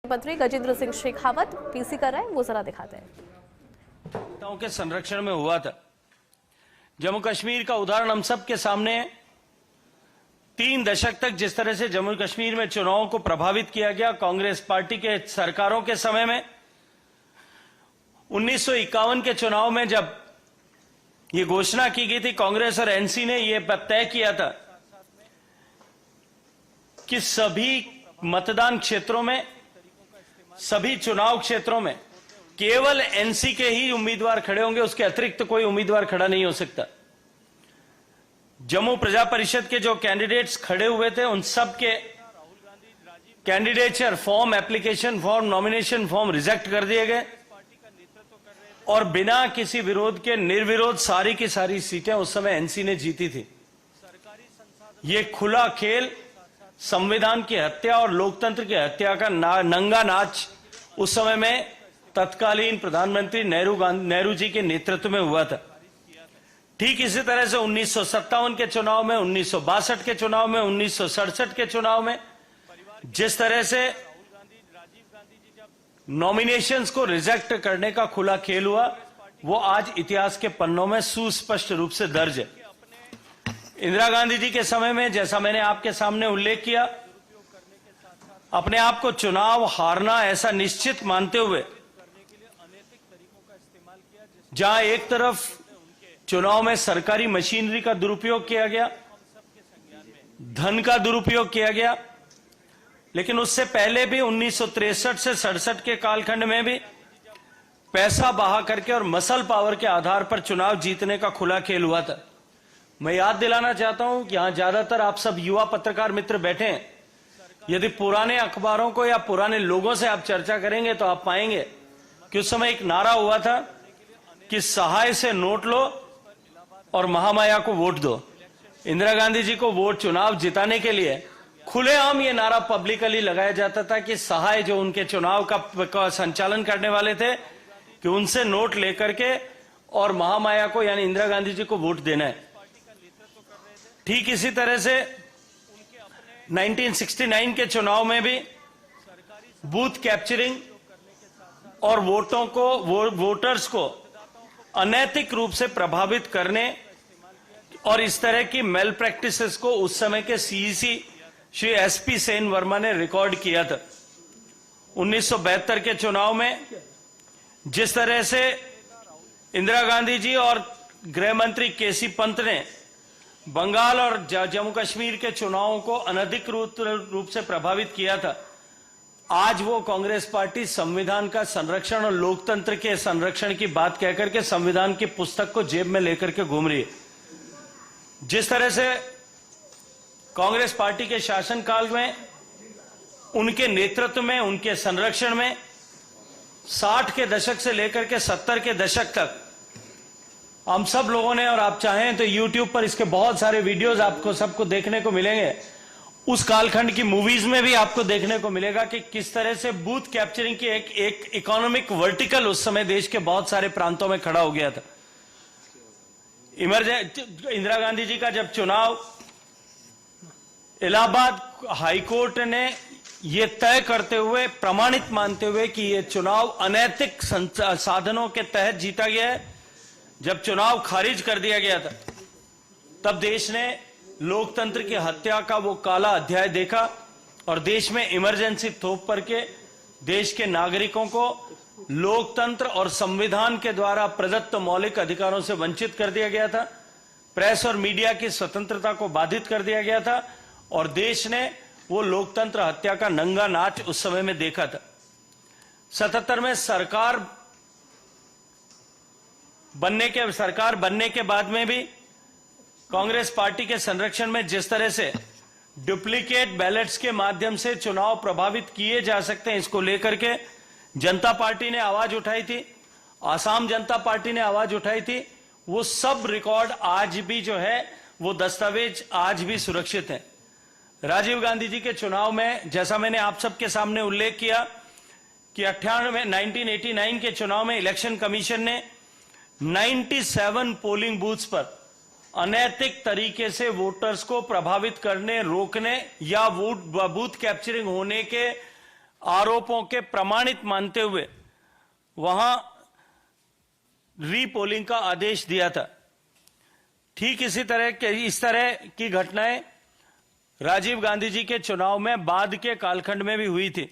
मंत्री गजेंद्र सिंह शेखावत पीसी कर रहे हैं, वो जरा दिखाते हैं। के संरक्षण में हुआ था। जम्मू कश्मीर का उदाहरण हम सब के सामने है। 3 दशक तक जिस तरह से जम्मू कश्मीर में चुनावों को प्रभावित किया गया कांग्रेस पार्टी के सरकारों के समय में, 1951 के चुनाव में जब ये घोषणा की गई थी, कांग्रेस और एनसी ने यह तय किया था कि सभी मतदान क्षेत्रों में, सभी चुनाव क्षेत्रों में केवल एनसी के ही उम्मीदवार खड़े होंगे, उसके अतिरिक्त कोई उम्मीदवार खड़ा नहीं हो सकता। जम्मू प्रजा परिषद के जो कैंडिडेट्स खड़े हुए थे, उन सब के candidature form, application form, nomination form reject कर दिए गए और बिना किसी विरोध के निर्विरोध सारी की सारी सीटें उस समय एनसी ने जीती थी। ये खुला खेल, संविधान की हत्या और लोकतंत्र की हत्या का नंगा नाच उस समय में तत्कालीन प्रधानमंत्री नेहरू जी के नेतृत्व में हुआ था। ठीक इसी तरह से 1957 के चुनाव में, 1962 के चुनाव में, 1967 के चुनाव में जिस तरह से नॉमिनेशंस को रिजेक्ट करने का खुला खेल हुआ, वो आज इतिहास के पन्नों में सुस्पष्ट रूप से दर्ज है। इंदिरा गांधी जी के समय में, जैसा मैंने आपके सामने उल्लेख किया, अपने आप को चुनाव हारना ऐसा निश्चित मानते हुए, जहां एक तरफ चुनाव में सरकारी मशीनरी का दुरुपयोग किया गया, धन का दुरुपयोग किया गया, लेकिन उससे पहले भी 1963 से 67 के कालखंड में भी पैसा बहा करके और मसल पावर के आधार पर चुनाव जीतने का खुला खेल हुआ था। मैं याद दिलाना चाहता हूं कि यहां ज्यादातर आप सब युवा पत्रकार मित्र बैठे हैं। यदि पुराने अखबारों को या पुराने लोगों से आप चर्चा करेंगे तो आप पाएंगे कि उस समय एक नारा हुआ था कि सहाय से नोट लो और महामाया को वोट दो। इंदिरा गांधी जी को वोट चुनाव जिताने के लिए खुलेआम ये नारा पब्लिकली लगाया जाता था कि सहाय जो उनके चुनाव का संचालन करने वाले थे, कि उनसे नोट लेकर के और महामाया को यानी इंदिरा गांधी जी को वोट देना है। ठीक इसी तरह से 1969 के चुनाव में भी बूथ कैप्चरिंग और वोटर्स को अनैतिक रूप से प्रभावित करने और इस तरह की मेल प्रैक्टिसेस को उस समय के सीईसी श्री एसपी सेन वर्मा ने रिकॉर्ड किया था। 1972 के चुनाव में जिस तरह से इंदिरा गांधी जी और गृह मंत्री केसी पंत ने बंगाल और जम्मू कश्मीर के चुनावों को अनधिकृत रूप से प्रभावित किया था, आज वो कांग्रेस पार्टी संविधान का संरक्षण और लोकतंत्र के संरक्षण की बात कहकर के संविधान की पुस्तक को जेब में लेकर के घूम रही है। जिस तरह से कांग्रेस पार्टी के शासनकाल में, उनके नेतृत्व में, उनके संरक्षण में 60 के दशक से लेकर के 70 के दशक तक हम सब लोगों ने, और आप चाहें तो YouTube पर इसके बहुत सारे वीडियोस आपको सबको देखने को मिलेंगे, उस कालखंड की मूवीज में भी आपको देखने को मिलेगा कि किस तरह से बूथ कैप्चरिंग की एक इकोनॉमिक वर्टिकल उस समय देश के बहुत सारे प्रांतों में खड़ा हो गया था। इंदिरा गांधी जी का जब चुनाव, इलाहाबाद हाईकोर्ट ने यह तय करते हुए, प्रमाणित मानते हुए कि यह चुनाव अनैतिक साधनों के तहत जीता गया है, जब चुनाव खारिज कर दिया गया था, तब देश ने लोकतंत्र की हत्या का वो काला अध्याय देखा और देश में इमरजेंसी थोप करके देश के नागरिकों को लोकतंत्र और संविधान के द्वारा प्रदत्त मौलिक अधिकारों से वंचित कर दिया गया था। प्रेस और मीडिया की स्वतंत्रता को बाधित कर दिया गया था और देश ने वो लोकतंत्र हत्या का नंगा नाच उस समय में देखा था। 77 में सरकार बनने के बाद में भी कांग्रेस पार्टी के संरक्षण में जिस तरह से डुप्लीकेट बैलेट्स के माध्यम से चुनाव प्रभावित किए जा सकते हैं, इसको लेकर के जनता पार्टी ने आवाज उठाई थी, आसाम जनता पार्टी ने आवाज उठाई थी। वो सब रिकॉर्ड आज भी जो है, वो दस्तावेज आज भी सुरक्षित हैं। राजीव गांधी जी के चुनाव में, जैसा मैंने आप सबके सामने उल्लेख किया कि 1989 के चुनाव में इलेक्शन कमीशन ने 97 पोलिंग बूथ्स पर अनैतिक तरीके से वोटर्स को प्रभावित करने, रोकने या बूथ कैप्चरिंग होने के आरोपों के प्रमाणित मानते हुए वहां रीपोलिंग का आदेश दिया था। ठीक इस तरह की घटनाएं राजीव गांधी जी के चुनाव में बाद के कालखंड में भी हुई थी।